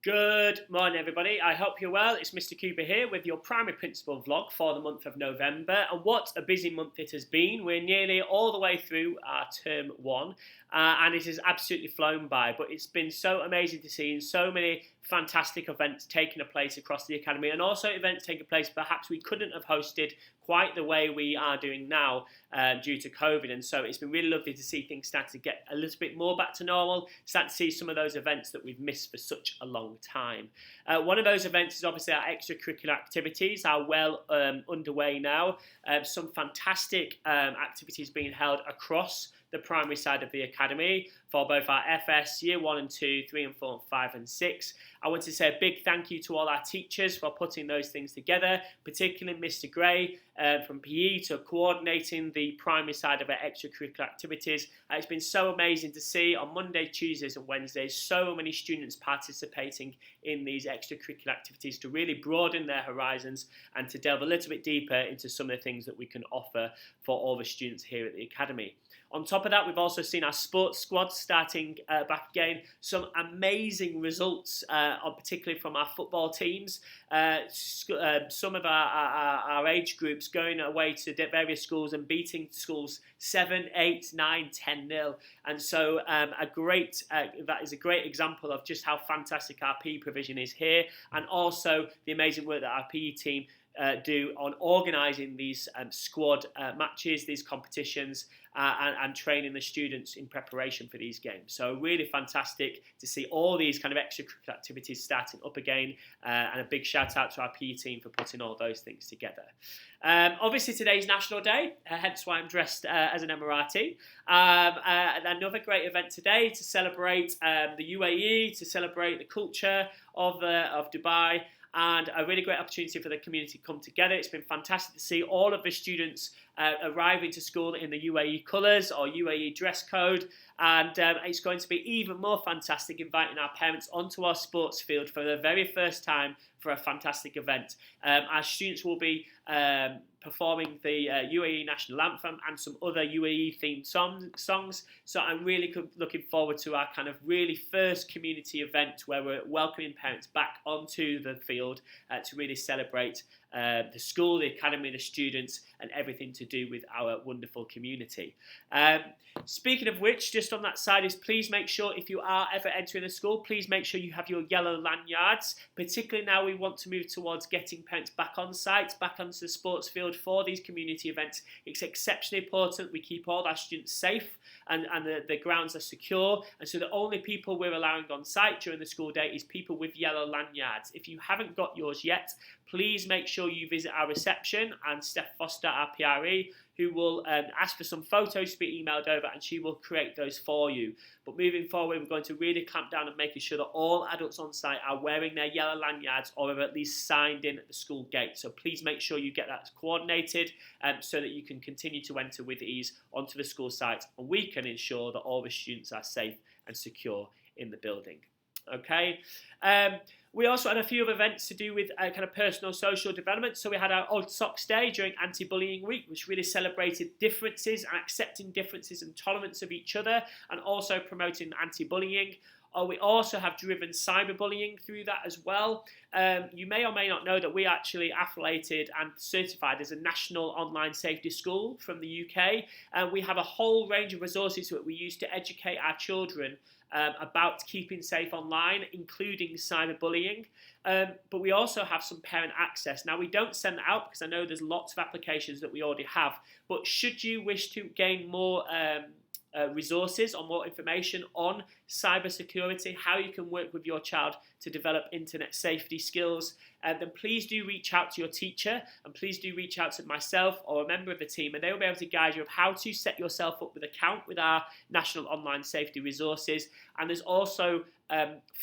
Good morning, everybody. I hope you're well. It's Mr. Cooper here with your primary principal vlog for the month of November. And what a busy month it has been. We're nearly all the way through our term one, and it has absolutely flown by. But it's been so amazing to see so many fantastic events taking place across the academy, and also events taking place perhaps we couldn't have hosted quite the way we are doing now due to COVID. And so it's been really lovely to see things start to get a little bit more back to normal, start to see some of those events that we've missed for such a long time. One of those events is obviously our extracurricular activities are well underway now. Some fantastic activities being held across the primary side of the academy for both our FS Year 1 and 2, 3 and 4 and 5 and 6. I want to say a big thank you to all our teachers for putting those things together, particularly Mr. Gray from PE to coordinating the primary side of our extracurricular activities. It's been so amazing to see on Monday, Tuesdays and Wednesdays so many students participating in these extracurricular activities to really broaden their horizons and to delve a little bit deeper into some of the things that we can offer for all the students here at the academy. On top of that, we've also seen our sports squad starting back again. Some amazing results, particularly from our football teams. Some of our age groups going away to various schools and beating schools 7, 8, 9, 10-0. And so that is a great example of just how fantastic our PE provision is here, and also the amazing work that our PE team do on organising these squad matches, these competitions, and training the students in preparation for these games. So really fantastic to see all these kind of extracurricular activities starting up again, and a big shout out to our PE team for putting all those things together. Obviously today's National Day, hence why I'm dressed as an Emirati. Another great event today to celebrate the UAE, to celebrate the culture of Dubai, and a really great opportunity for the community to come together. It's been fantastic to see all of the students arriving to school in the UAE colours or UAE dress code, and it's going to be even more fantastic inviting our parents onto our sports field for the very first time for a fantastic event. Our students will be performing the UAE national anthem and some other UAE themed songs. So I'm really looking forward to our kind of really first community event where we're welcoming parents back onto the field to really celebrate the school, the academy, the students, and everything to do with our wonderful community. Speaking of which, just on that side is please make sure if you are ever entering a school, please make sure you have your yellow lanyards. Particularly now we want to move towards getting parents back on site, back onto the sports field for these community events. It's exceptionally important we keep all our students safe and the grounds are secure. And so the only people we're allowing on site during the school day is people with yellow lanyards. If you haven't got yours yet, please make sure you visit our reception and Steph Foster, our PRE, who will ask for some photos to be emailed over, and she will create those for you. But moving forward, we're going to really clamp down on making sure that all adults on site are wearing their yellow lanyards or have at least signed in at the school gate. So please make sure you get that coordinated so that you can continue to enter with ease onto the school site, and we can ensure that all the students are safe and secure in the building. Okay. We also had a few other events to do with kind of personal social development. So we had our Old Socks Day during Anti-Bullying Week, which really celebrated differences and accepting differences and tolerance of each other, and also promoting anti-bullying. We also have driven cyberbullying through that as well. You may or may not know that we actually affiliated and certified as a national online safety school from the UK. We have a whole range of resources that we use to educate our children about keeping safe online, including cyberbullying. But we also have some parent access. Now, we don't send that out because I know there's lots of applications that we already have. But should you wish to gain more resources or more information on cybersecurity, how you can work with your child to develop internet safety skills, then please do reach out to your teacher, and please do reach out to myself or a member of the team, and they will be able to guide you of how to set yourself up with an account with our national online safety resources. And there's also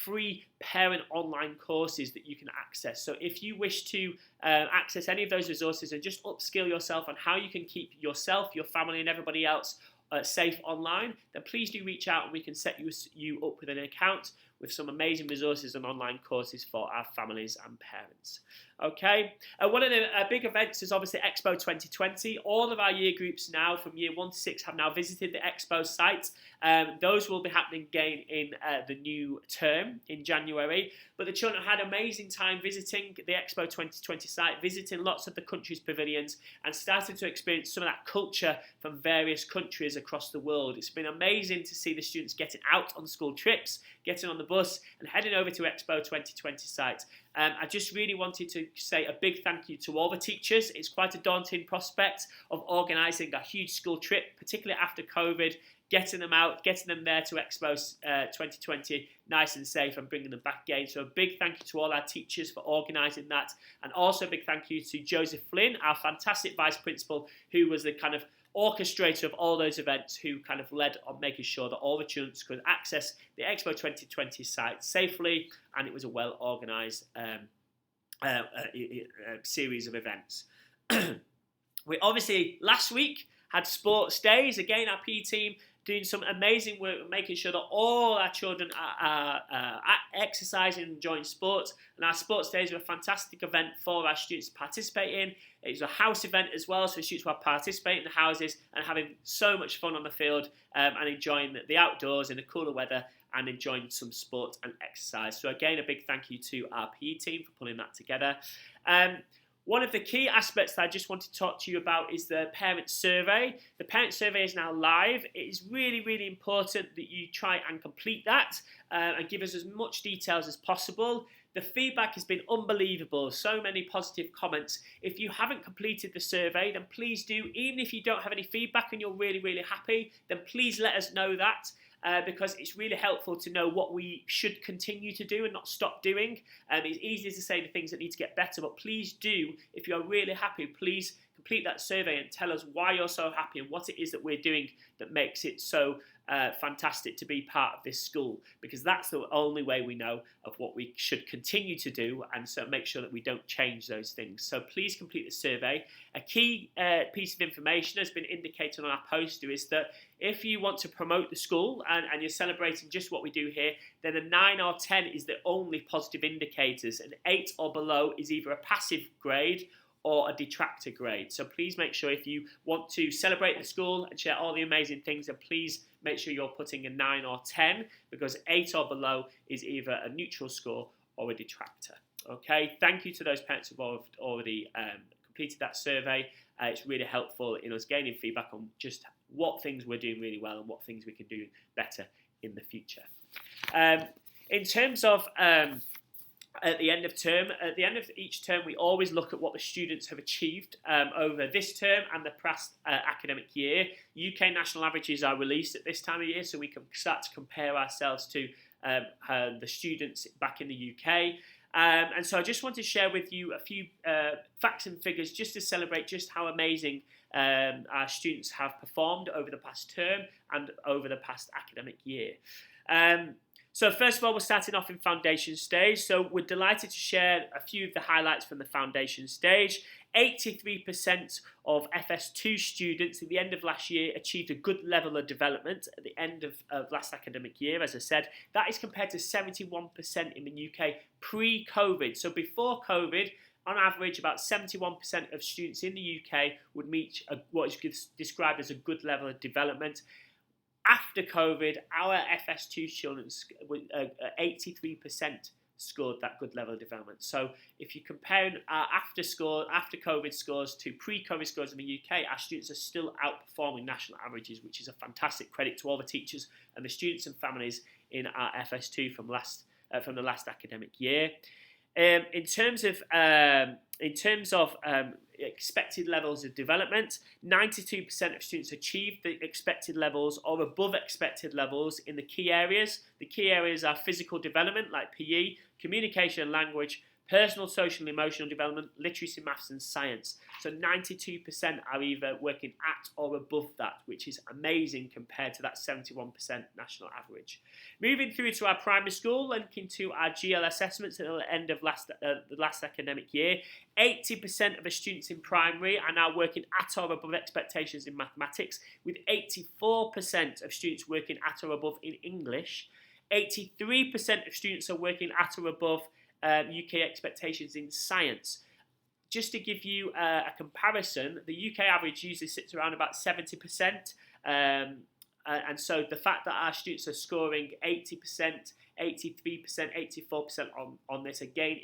free parent online courses that you can access. So if you wish to access any of those resources and just upskill yourself on how you can keep yourself, your family and everybody else safe online, then please do reach out and we can set you up with an account. with some amazing resources and online courses for our families and parents. Okay, one of the big events is obviously Expo 2020. All of our year groups now from year 1 to 6 have now visited the Expo site. Those will be happening again in the new term in January. But the children had an amazing time visiting the Expo 2020 site, visiting lots of the countries' pavilions and starting to experience some of that culture from various countries across the world. It's been amazing to see the students getting out on school trips, getting on the bus and heading over to Expo 2020 site. I just really wanted to say a big thank you to all the teachers. It's quite a daunting prospect of organising a huge school trip, particularly after COVID, getting them out, getting them there to Expo 2020 nice and safe and bringing them back again. So a big thank you to all our teachers for organising that, and also a big thank you to Joseph Flynn, our fantastic Vice Principal, who was the kind of orchestrator of all those events, who kind of led on making sure that all the students could access the Expo 2020 site safely, and it was a well organised series of events. We obviously last week had sports days. Again, our PE team doing some amazing work, making sure that all our children are exercising and enjoying sports. And our sports days were a fantastic event for our students to participate in. It was a house event as well, so students were participating in the houses and having so much fun on the field and enjoying the outdoors in the cooler weather and enjoying some sport and exercise. So again, a big thank you to our PE team for pulling that together. One of the key aspects that I just want to talk to you about is the parent survey. The parent survey is now live. It is really, really important that you try and complete that and give us as much details as possible. The feedback has been unbelievable. So many positive comments. If you haven't completed the survey, then please do. Even if you don't have any feedback and you're really, really happy, then please let us know that. Because it's really helpful to know what we should continue to do and not stop doing. It's easy to say the things that need to get better, but please do, if you're really happy, please complete that survey and tell us why you're so happy and what it is that we're doing that makes it so fantastic to be part of this school, because that's the only way we know of what we should continue to do, and so make sure that we don't change those things. So please complete the survey. A key piece of information has been indicated on our poster is that if you want to promote the school and you're celebrating just what we do here, then a 9 or 10 is the only positive indicators. An 8 or below is either a passive grade or a detractor grade. So please make sure, if you want to celebrate the school and share all the amazing things, then please make sure you're putting a 9 or 10, because 8 or below is either a neutral score or a detractor. Okay, thank you to those parents who've already completed that survey. It's really helpful in us gaining feedback on just what things we're doing really well and what things we can do better in the future. In terms of at the end of each term, we always look at what the students have achieved over this term and the past academic year. UK national averages are released at this time of year, so we can start to compare ourselves to the students back in the UK. And so I just want to share with you a few facts and figures just to celebrate just how amazing our students have performed over the past term and over the past academic year. So first of all, we're starting off in foundation stage. So we're delighted to share a few of the highlights from the foundation stage. 83% of FS2 students at the end of last year achieved a good level of development at the end of last academic year, as I said. That is compared to 71% in the UK pre-COVID. So before COVID, on average, about 71% of students in the UK would meet what is described as a good level of development. After COVID, our FS2 children, 83% scored that good level of development. So if you compare our after COVID scores to pre-COVID scores in the UK, our students are still outperforming national averages, which is a fantastic credit to all the teachers and the students and families in our FS2 from the last academic year. In terms of expected levels of development, 92% of students achieved the expected levels or above expected levels in the key areas. The key areas are physical development, like PE, communication and language, personal, social and emotional development, literacy, maths and science. So 92% are either working at or above that, which is amazing compared to that 71% national average. Moving through to our primary school, linking to our GL assessments at the end of the last academic year, 80% of the students in primary are now working at or above expectations in mathematics, with 84% of students working at or above in English. 83% of students are working at or above UK expectations in science. Just to give you a comparison, the UK average usually sits around about 70%. And so the fact that our students are scoring 80%, 83%, 84% on this, again,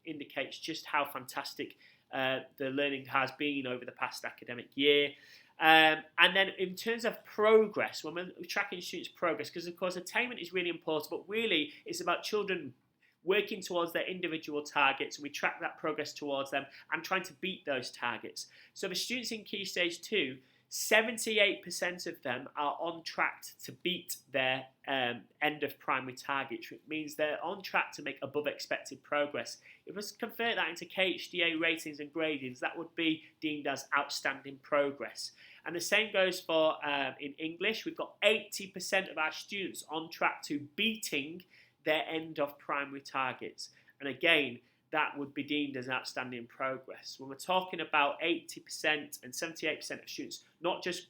indicates just how fantastic the learning has been over the past academic year. And then in terms of progress, when we're tracking students' progress, because of course attainment is really important, but really it's about children working towards their individual targets, and we track that progress towards them and trying to beat those targets. So the students in Key Stage 2, 78% of them are on track to beat their end of primary targets, which means they're on track to make above expected progress. If we convert that into KHDA ratings and gradings, that would be deemed as outstanding progress. And the same goes for in English. We've got 80% of our students on track to beating their end of primary targets. And again, that would be deemed as outstanding progress. When we're talking about 80% and 78% of students not just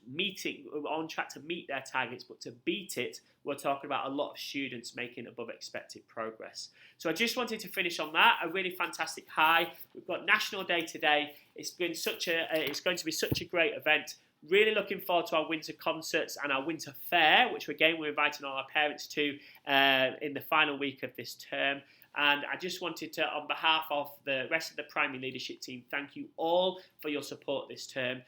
on track to meet their targets, but to beat it, we're talking about a lot of students making above expected progress. So I just wanted to finish on that, a really fantastic high. We've got National Day today. It's going to be such a great event. Really looking forward to our winter concerts and our winter fair, which again we're inviting all our parents to in the final week of this term. And I just wanted to, on behalf of the rest of the primary leadership team, thank you all for your support this term.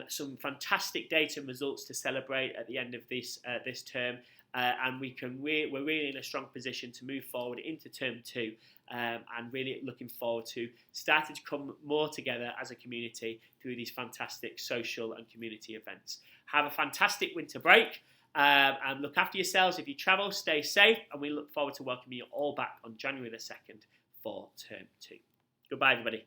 Some fantastic data and results to celebrate at the end of this term, and we're really in a strong position to move forward into term 2, and really looking forward to starting to come more together as a community through these fantastic social and community events. Have a fantastic winter break. And look after yourselves. If you travel, stay safe, and we look forward to welcoming you all back on January the 2nd for term 2. Goodbye, everybody.